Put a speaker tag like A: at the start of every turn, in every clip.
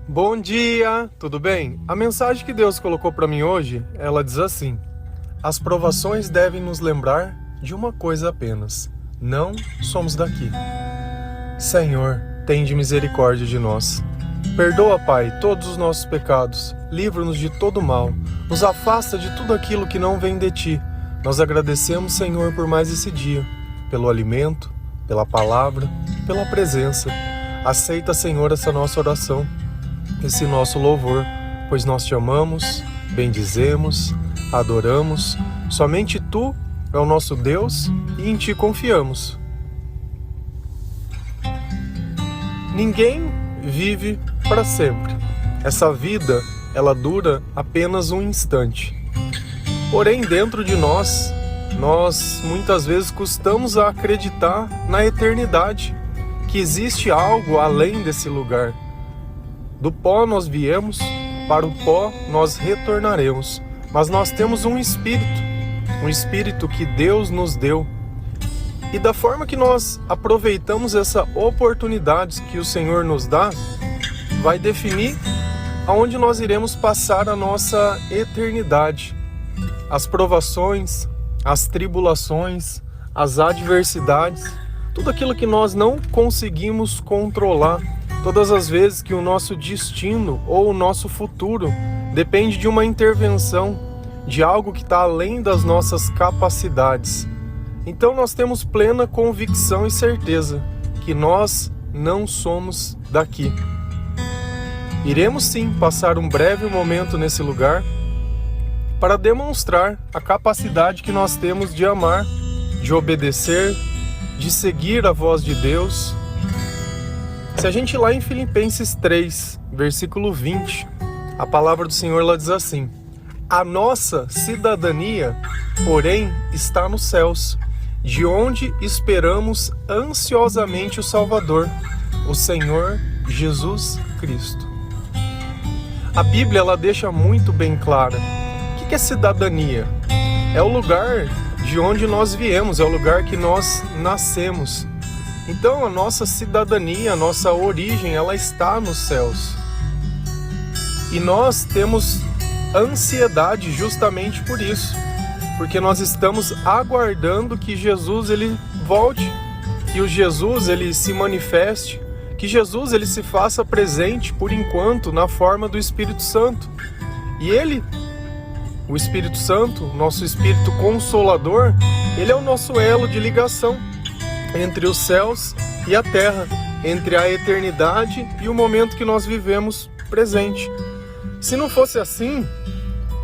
A: Bom dia, tudo bem? A mensagem que Deus colocou para mim hoje, ela diz assim: as provações devem nos lembrar de uma coisa apenas: não somos daqui. Senhor, tende misericórdia de nós. Perdoa, Pai, todos os nossos pecados, livra-nos de todo mal, nos afasta de tudo aquilo que não vem de Ti. Nós agradecemos, Senhor, por mais esse dia, pelo alimento, pela palavra, pela presença. Aceita, Senhor, essa nossa oração, esse nosso louvor, pois nós te amamos, bendizemos, adoramos. Somente Tu é o nosso Deus e em Ti confiamos. Ninguém vive para sempre. Essa vida, ela dura apenas um instante. Porém, dentro de nós muitas vezes custamos a acreditar na eternidade, que existe algo além desse lugar. Do pó nós viemos, para o pó nós retornaremos. Mas nós temos um espírito que Deus nos deu. E da forma que nós aproveitamos essa oportunidade que o Senhor nos dá, vai definir aonde nós iremos passar a nossa eternidade. As provações, as tribulações, as adversidades, tudo aquilo que nós não conseguimos controlar, todas as vezes que o nosso destino ou o nosso futuro depende de uma intervenção, de algo que está além das nossas capacidades. Então nós temos plena convicção e certeza que nós não somos daqui. Iremos sim passar um breve momento nesse lugar para demonstrar a capacidade que nós temos de amar, de obedecer, de seguir a voz de Deus. Se a gente ir lá em Filipenses 3, versículo 20, a palavra do Senhor ela diz assim: a nossa cidadania, porém, está nos céus, de onde esperamos ansiosamente o Salvador, o Senhor Jesus Cristo. A Bíblia ela deixa muito bem clara: o que é cidadania? É o lugar de onde nós viemos, é o lugar que nós nascemos. Então a nossa cidadania, a nossa origem, ela está nos céus. E nós temos ansiedade justamente por isso, porque nós estamos aguardando que Jesus ele volte, que o Jesus ele se manifeste, que Jesus ele se faça presente por enquanto na forma do Espírito Santo. E ele, o Espírito Santo, nosso Espírito Consolador, ele é o nosso elo de ligação entre os céus e a terra, entre a eternidade e o momento que nós vivemos presente. Se não fosse assim,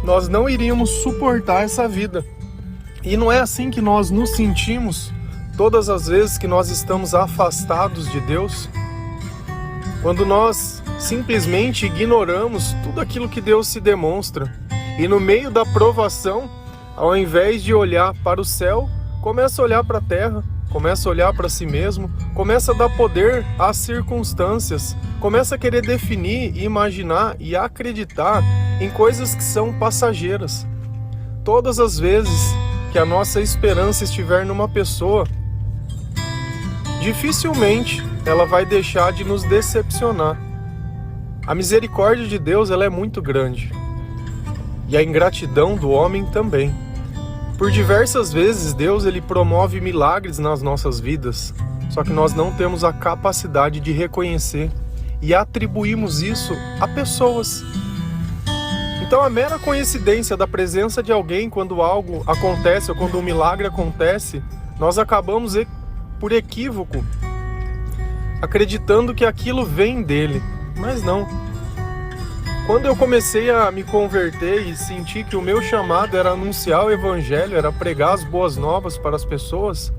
A: nós não iríamos suportar essa vida. E não é assim que nós nos sentimos todas as vezes que nós estamos afastados de Deus? Quando nós simplesmente ignoramos tudo aquilo que Deus se demonstra. E no meio da provação, ao invés de olhar para o céu, começa a olhar para a terra, começa a olhar para si mesmo, começa a dar poder às circunstâncias, começa a querer definir, imaginar e acreditar em coisas que são passageiras. Todas as vezes que a nossa esperança estiver numa pessoa, dificilmente ela vai deixar de nos decepcionar. A misericórdia de Deus ela é muito grande. E a ingratidão do homem também. Por diversas vezes Deus ele promove milagres nas nossas vidas, só que nós não temos a capacidade de reconhecer e atribuímos isso a pessoas. Então a mera coincidência da presença de alguém quando algo acontece ou quando um milagre acontece, nós acabamos por equívoco acreditando que aquilo vem dele, mas não. Quando eu comecei a me converter e senti que o meu chamado era anunciar o Evangelho, era pregar as boas novas para as pessoas,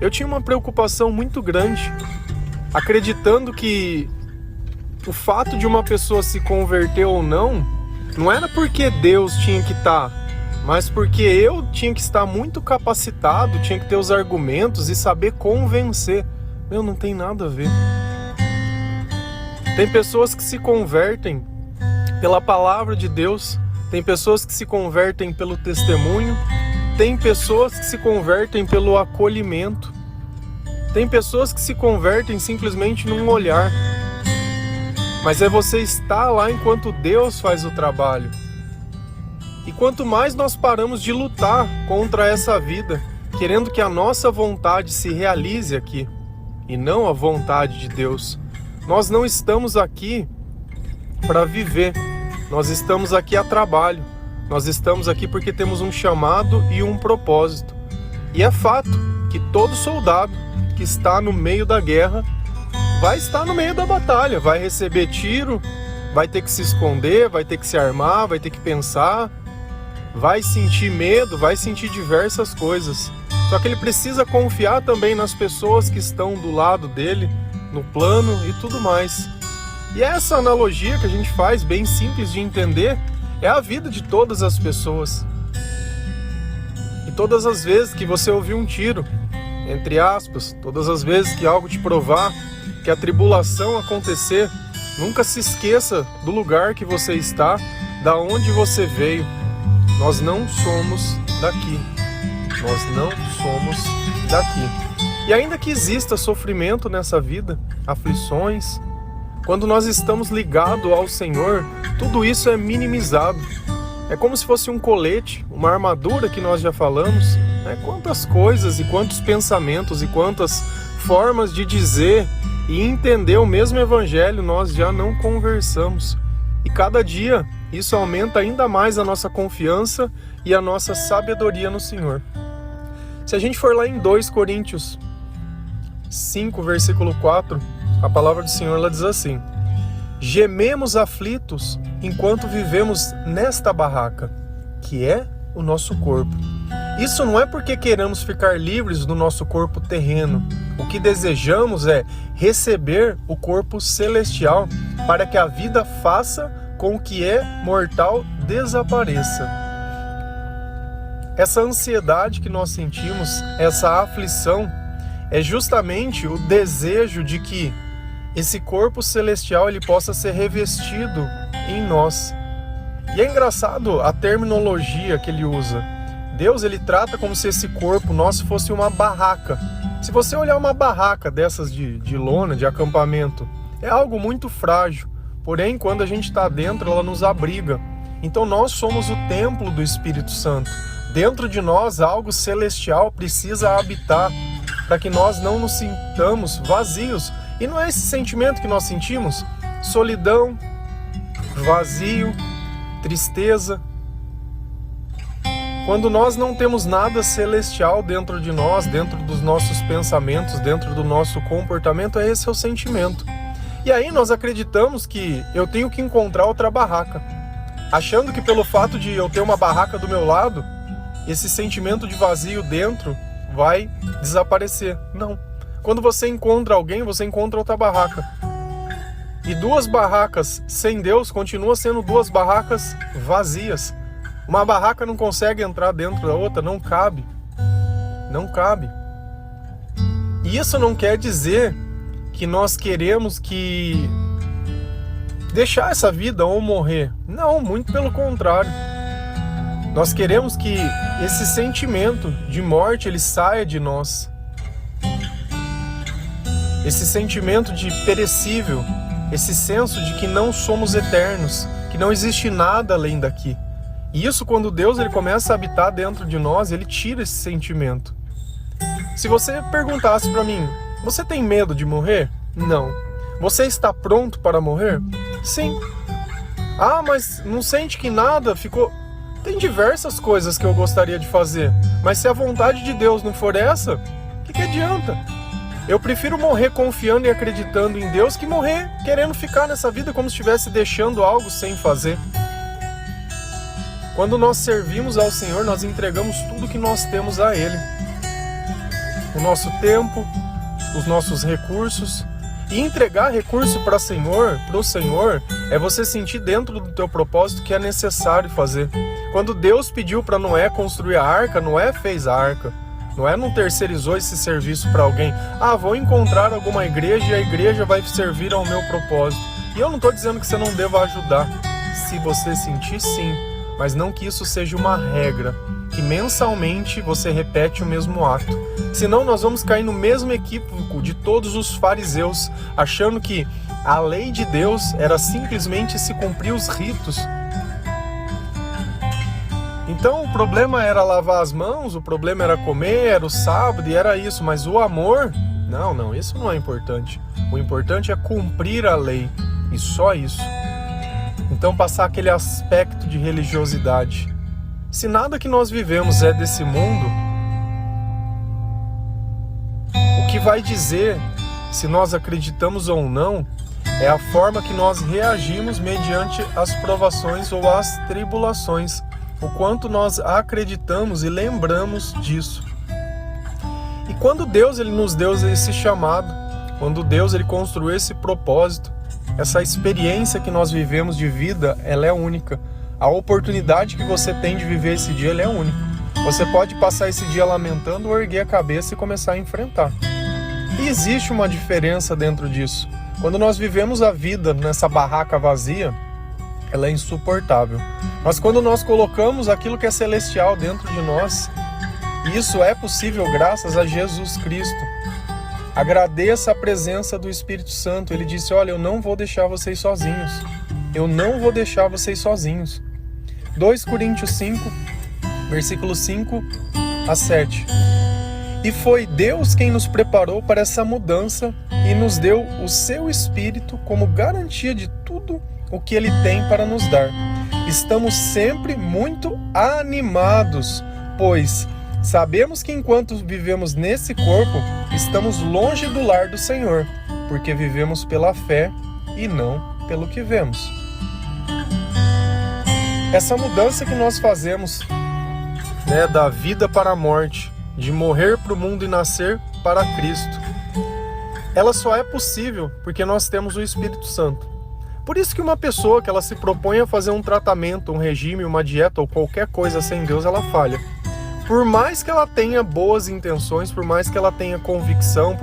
A: eu tinha uma preocupação muito grande, acreditando que o fato de uma pessoa se converter ou não era porque Deus tinha que estar, mas porque eu tinha que estar muito capacitado, tinha que ter os argumentos e saber convencer. Não tem nada a ver. Tem pessoas que se convertem pela palavra de Deus, tem pessoas que se convertem pelo testemunho, tem pessoas que se convertem pelo acolhimento, tem pessoas que se convertem simplesmente num olhar. mas é você estar lá enquanto Deus faz o trabalho. E quanto mais nós paramos de lutar contra essa vida, querendo que a nossa vontade se realize aqui, e não a vontade de Deus, nós não estamos aqui para viver, nós estamos aqui a trabalho, nós estamos aqui porque temos um chamado e um propósito. E é fato que todo soldado que está no meio da guerra vai estar no meio da batalha, vai receber tiro, vai ter que se esconder, vai ter que se armar, vai ter que pensar, vai sentir medo, vai sentir diversas coisas. Só que ele precisa confiar também nas pessoas que estão do lado dele, no plano e tudo mais. E essa analogia que a gente faz, bem simples de entender, é a vida de todas as pessoas. E todas as vezes que você ouvir um tiro, entre aspas, todas as vezes que algo te provar, que a tribulação acontecer, nunca se esqueça do lugar que você está, da onde você veio. Nós não somos daqui. Nós não somos daqui. E ainda que exista sofrimento nessa vida, aflições, quando nós estamos ligados ao Senhor, tudo isso é minimizado. É como se fosse um colete, uma armadura que nós já falamos. Quantas coisas e quantos pensamentos e quantas formas de dizer e entender o mesmo evangelho nós já não conversamos. E cada dia isso aumenta ainda mais a nossa confiança e a nossa sabedoria no Senhor. Se a gente for lá em 2 Coríntios 5, versículo 4, a palavra do Senhor ela diz assim: gememos aflitos enquanto vivemos nesta barraca, que é o nosso corpo. Isso não é porque queremos ficar livres do nosso corpo terreno. O que desejamos é receber o corpo celestial para que a vida faça com que é mortal desapareça. Essa ansiedade que nós sentimos, essa aflição, é justamente o desejo de que esse corpo celestial ele possa ser revestido em nós. E é engraçado a terminologia que ele usa. Deus ele trata como se esse corpo nosso fosse uma barraca. Se você olhar uma barraca dessas de lona, de acampamento, é algo muito frágil. Porém, quando a gente está dentro, ela nos abriga. Então nós somos o templo do Espírito Santo. Dentro de nós, algo celestial precisa habitar para que nós não nos sintamos vazios. E não é esse sentimento que nós sentimos? Solidão, vazio, tristeza. Quando nós não temos nada celestial dentro de nós, dentro dos nossos pensamentos, dentro do nosso comportamento, esse é o sentimento. E aí nós acreditamos que eu tenho que encontrar outra barraca, achando que pelo fato de eu ter uma barraca do meu lado, esse sentimento de vazio dentro vai desaparecer. Não. Quando você encontra alguém, você encontra outra barraca. E 2 barracas sem Deus continua sendo 2 barracas vazias. Uma barraca não consegue entrar dentro da outra, não cabe. Não cabe. E isso não quer dizer que nós queremos que deixar essa vida ou morrer. Não, muito pelo contrário. Nós queremos que esse sentimento de morte ele saia de nós. Esse sentimento de perecível, esse senso de que não somos eternos, que não existe nada além daqui. E isso, quando Deus ele começa a habitar dentro de nós, ele tira esse sentimento. Se você perguntasse para mim, você tem medo de morrer? Não. Você está pronto para morrer? Sim. Ah, mas não sente que nada ficou... Tem diversas coisas que eu gostaria de fazer, mas se a vontade de Deus não for essa, o que adianta? Eu prefiro morrer confiando e acreditando em Deus que morrer querendo ficar nessa vida como se estivesse deixando algo sem fazer. Quando nós servimos ao Senhor, nós entregamos tudo que nós temos a Ele. O nosso tempo, os nossos recursos. E entregar recurso para o Senhor é você sentir dentro do teu propósito que é necessário fazer. Quando Deus pediu para Noé construir a arca, Noé fez a arca. Noé não terceirizou esse serviço para alguém. Ah, vou encontrar alguma igreja e a igreja vai servir ao meu propósito. E eu não estou dizendo que você não deva ajudar. Se você sentir, sim. Mas não que isso seja uma regra. que mensalmente você repete o mesmo ato. Senão nós vamos cair no mesmo equívoco de todos os fariseus, achando que a lei de Deus era simplesmente se cumprir os ritos. Então o problema era lavar as mãos, o problema era comer, era o sábado e era isso, mas o amor, não, isso não é importante. O importante é cumprir a lei, e só isso. Então passar aquele aspecto de religiosidade. Se nada que nós vivemos é desse mundo, o que vai dizer se nós acreditamos ou não é a forma que nós reagimos mediante as provações ou as tribulações, o quanto nós acreditamos e lembramos disso. E quando Deus ele nos deu esse chamado, quando Deus ele construiu esse propósito, essa experiência que nós vivemos de vida, ela é única. A oportunidade que você tem de viver esse dia, ela é única. Você pode passar esse dia lamentando ou erguer a cabeça e começar a enfrentar. E existe uma diferença dentro disso. Quando nós vivemos a vida nessa barraca vazia, ela é insuportável. Mas quando nós colocamos aquilo que é celestial dentro de nós, isso é possível graças a Jesus Cristo. Agradeça a presença do Espírito Santo. Ele disse, olha, eu não vou deixar vocês sozinhos. Eu não vou deixar vocês sozinhos. 2 Coríntios 5, versículos 5 a 7. E foi Deus quem nos preparou para essa mudança e nos deu o seu Espírito como garantia de tudo o que Ele tem para nos dar. Estamos sempre muito animados, pois sabemos que enquanto vivemos nesse corpo, estamos longe do lar do Senhor, porque vivemos pela fé e não pelo que vemos. Essa mudança que nós fazemos, da vida para a morte, de morrer para o mundo e nascer para Cristo, ela só é possível porque nós temos o Espírito Santo. Por isso que uma pessoa que ela se propõe a fazer um tratamento, um regime, uma dieta ou qualquer coisa sem Deus, ela falha. Por mais que ela tenha boas intenções, por mais que ela tenha convicção,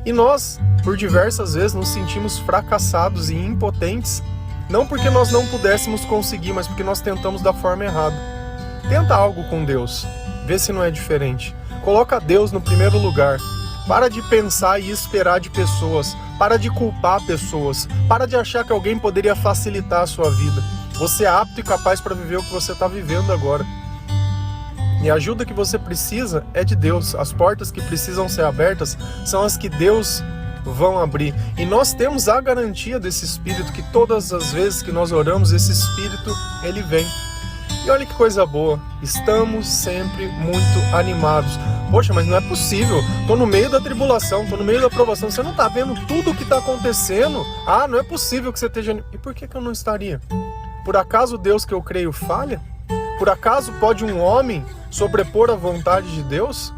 A: e nós, por diversas vezes, nos sentimos fracassados e impotentes, não porque nós não pudéssemos conseguir, mas porque nós tentamos da forma errada. Tenta algo com Deus, vê se não é diferente. Coloca Deus no primeiro lugar. Para de pensar e esperar de pessoas. Para de culpar pessoas. Para de achar que alguém poderia facilitar a sua vida. Você é apto e capaz para viver o que você está vivendo agora. E a ajuda que você precisa é de Deus. As portas que precisam ser abertas são as que Deus vão abrir. E nós temos a garantia desse Espírito, que todas as vezes que nós oramos, esse Espírito, ele vem. E olha que coisa boa, estamos sempre muito animados. Poxa, mas não é possível, tô no meio da tribulação, tô no meio da provação, você não tá vendo tudo o que tá acontecendo? Ah, não é possível que você esteja... E por que eu não estaria? Por acaso Deus que eu creio falha? Por acaso pode um homem sobrepor a vontade de Deus?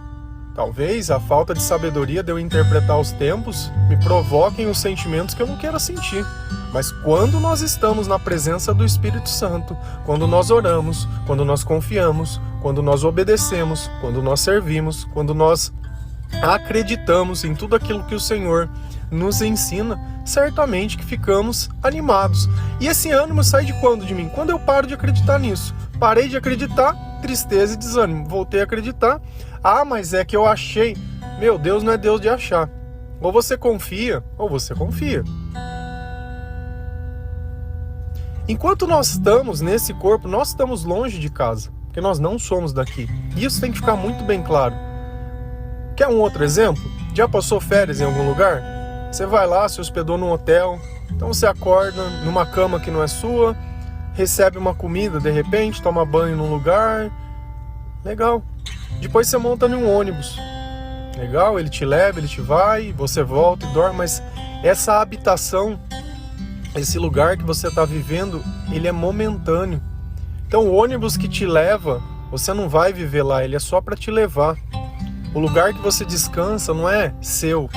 A: Talvez a falta de sabedoria de eu interpretar os tempos me provoquem os sentimentos que eu não quero sentir. Mas quando nós estamos na presença do Espírito Santo, quando nós oramos, quando nós confiamos, quando nós obedecemos, quando nós servimos, quando nós acreditamos em tudo aquilo que o Senhor nos ensina, certamente que ficamos animados. E esse ânimo sai de quando de mim? Quando eu paro de acreditar nisso. Parei de acreditar, tristeza e desânimo. Voltei a acreditar. Ah, mas é que eu achei. Meu Deus não é Deus de achar. Ou você confia, ou você confia. Enquanto nós estamos nesse corpo, nós estamos longe de casa, porque nós não somos daqui. E isso tem que ficar muito bem claro. Quer um outro exemplo? Já passou férias em algum lugar? Você vai lá, se hospedou num hotel, então você acorda numa cama que não é sua, recebe uma comida de repente, toma banho num lugar, legal. Depois você monta num ônibus, legal, ele te leva, ele te vai, você volta e dorme, mas essa habitação, esse lugar que você está vivendo, ele é momentâneo. Então o ônibus que te leva, você não vai viver lá, ele é só para te levar. O lugar que você descansa não é seu,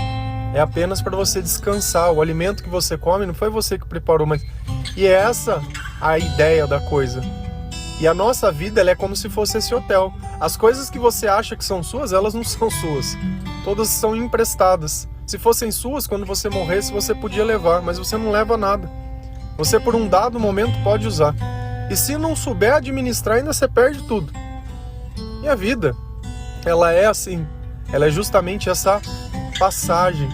A: é apenas para você descansar. O alimento que você come não foi você que preparou, mas... E é essa a ideia da coisa. E a nossa vida, ela é como se fosse esse hotel. As coisas que você acha que são suas, elas não são suas. Todas são emprestadas. Se fossem suas, quando você morresse, você podia levar, mas você não leva nada. Você, por um dado momento, pode usar. E se não souber administrar, ainda você perde tudo. E a vida, ela é assim, ela é justamente essa passagem.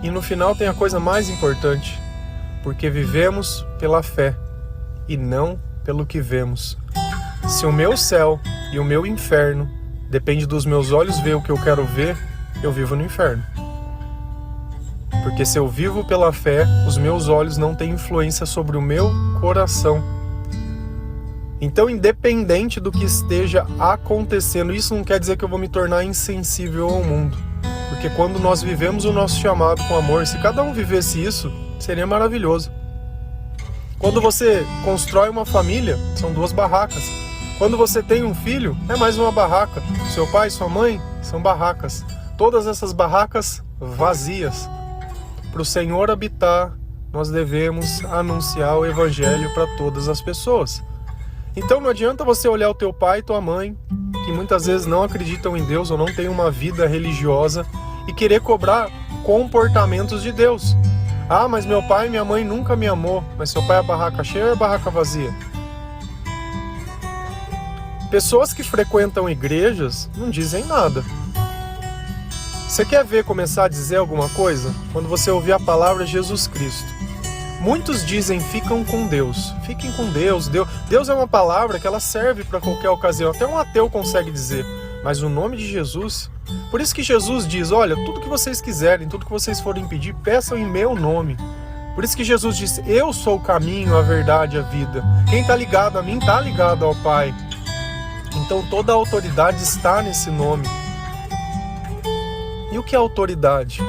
A: E no final tem a coisa mais importante, porque vivemos pela fé e não pelo que vemos. Se o meu céu e o meu inferno depende dos meus olhos ver o que eu quero ver, eu vivo no inferno. Porque se eu vivo pela fé, os meus olhos não têm influência sobre o meu coração. Então, independente do que esteja acontecendo, isso não quer dizer que eu vou me tornar insensível ao mundo. Porque quando nós vivemos o nosso chamado com amor, se cada um vivesse isso, seria maravilhoso. Quando você constrói uma família, são 2 barracas. Quando você tem um filho, é mais uma barraca. Seu pai e sua mãe são barracas. Todas essas barracas vazias. Para o Senhor habitar, nós devemos anunciar o Evangelho para todas as pessoas. Então não adianta você olhar o teu pai e tua mãe, que muitas vezes não acreditam em Deus ou não têm uma vida religiosa, e querer cobrar comportamentos de Deus. Ah, mas meu pai e minha mãe nunca me amou. Mas seu pai é a barraca cheia ou é a barraca vazia? Pessoas que frequentam igrejas não dizem nada. Você quer ver começar a dizer alguma coisa? Quando você ouvir a palavra Jesus Cristo. Muitos dizem, ficam com Deus. Fiquem com Deus. Deus é uma palavra que ela serve para qualquer ocasião. Até um ateu consegue dizer. Mas o nome de Jesus... Por isso que Jesus diz, olha, tudo que vocês quiserem, tudo que vocês forem pedir, peçam em meu nome. Por isso que Jesus disse, eu sou o caminho, a verdade e a vida. Quem está ligado a mim, está ligado ao Pai. Então toda a autoridade está nesse nome. E o que é autoridade?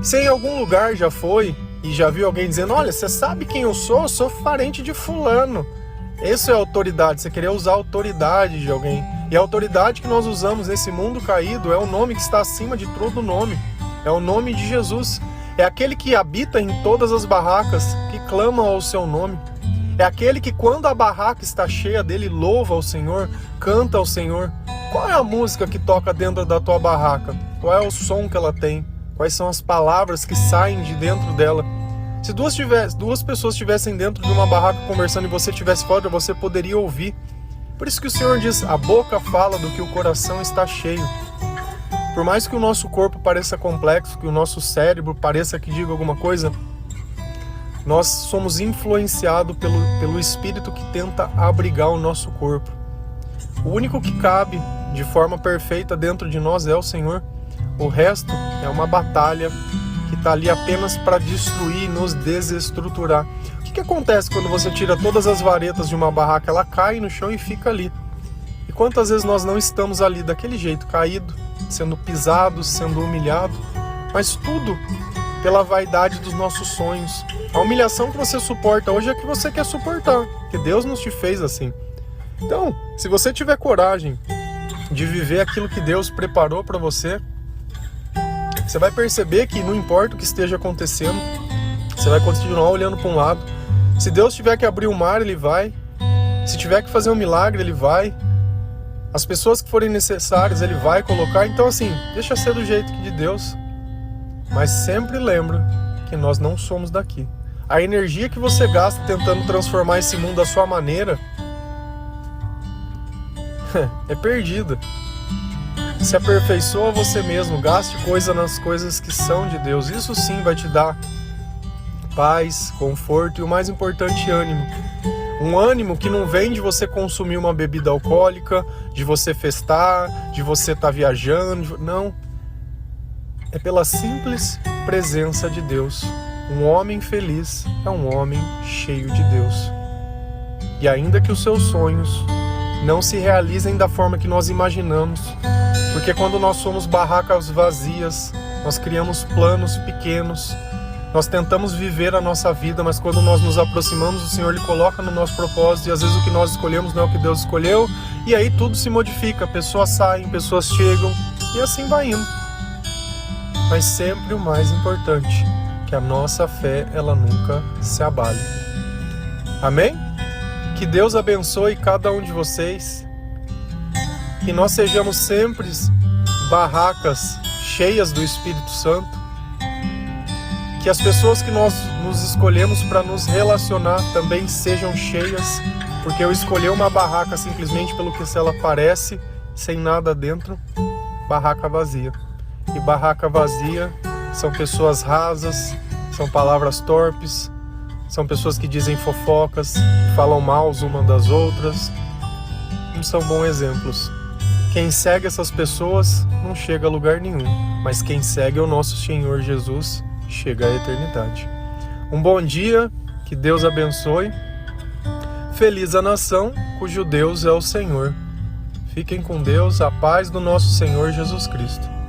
A: Se em algum lugar já foi e já viu alguém dizendo, olha, você sabe quem eu sou? Eu sou parente de fulano. Isso é autoridade, você querer usar a autoridade de alguém. E a autoridade que nós usamos nesse mundo caído é o nome que está acima de todo nome. É o nome de Jesus. É aquele que habita em todas as barracas, que clama ao seu nome. É aquele que quando a barraca está cheia dele, louva ao Senhor, canta ao Senhor. Qual é a música que toca dentro da tua barraca? Qual é o som que ela tem? Quais são as palavras que saem de dentro dela? Se duas pessoas estivessem dentro de uma barraca conversando e você estivesse fora, você poderia ouvir. Por isso que o Senhor diz, a boca fala do que o coração está cheio. Por mais que o nosso corpo pareça complexo, que o nosso cérebro pareça que diga alguma coisa, nós somos influenciados pelo Espírito que tenta abrigar o nosso corpo. O único que cabe de forma perfeita dentro de nós é o Senhor. O resto é uma batalha que está ali apenas para destruir e nos desestruturar. O que acontece quando você tira todas as varetas de uma barraca? Ela cai no chão e fica ali. E quantas vezes nós não estamos ali daquele jeito, caído, sendo pisados, sendo humilhado, mas tudo pela vaidade dos nossos sonhos. A humilhação que você suporta hoje é a que você quer suportar, porque Deus nos te fez assim. Então, se você tiver coragem de viver aquilo que Deus preparou para você, você vai perceber que não importa o que esteja acontecendo, você vai continuar olhando para um lado. Se Deus tiver que abrir o mar, Ele vai. Se tiver que fazer um milagre, Ele vai. As pessoas que forem necessárias, Ele vai colocar. Então assim, deixa ser do jeito que de Deus. Mas sempre lembra que nós não somos daqui. A energia que você gasta tentando transformar esse mundo à sua maneira é perdida. Se aperfeiçoa você mesmo, gaste coisa nas coisas que são de Deus. Isso sim vai te dar paz, conforto e o mais importante, ânimo. Um ânimo que não vem de você consumir uma bebida alcoólica, de você festar, de você estar viajando. Não. É pela simples presença de Deus. Um homem feliz é um homem cheio de Deus. E ainda que os seus sonhos não se realizem da forma que nós imaginamos, porque quando nós somos barracas vazias, nós criamos planos pequenos, nós tentamos viver a nossa vida, mas quando nós nos aproximamos, o Senhor Ele coloca no nosso propósito, e às vezes o que nós escolhemos não é o que Deus escolheu, e aí tudo se modifica, pessoas saem, pessoas chegam, e assim vai indo. Mas sempre o mais importante, que a nossa fé, ela nunca se abale. Amém? Que Deus abençoe cada um de vocês, que nós sejamos sempre barracas cheias do Espírito Santo, que as pessoas que nós nos escolhemos para nos relacionar também sejam cheias Porque eu escolhi uma barraca simplesmente pelo que ela parece, sem nada dentro, barraca vazia. E barraca vazia são pessoas rasas, são palavras torpes, são pessoas que dizem fofocas, falam mal umas das outras. Não são bons exemplos. Quem segue essas pessoas não chega a lugar nenhum, mas quem segue o nosso Senhor Jesus chega à eternidade. Um bom dia, que Deus abençoe. Feliz a nação cujo Deus é o Senhor. Fiquem com Deus, a paz do nosso Senhor Jesus Cristo.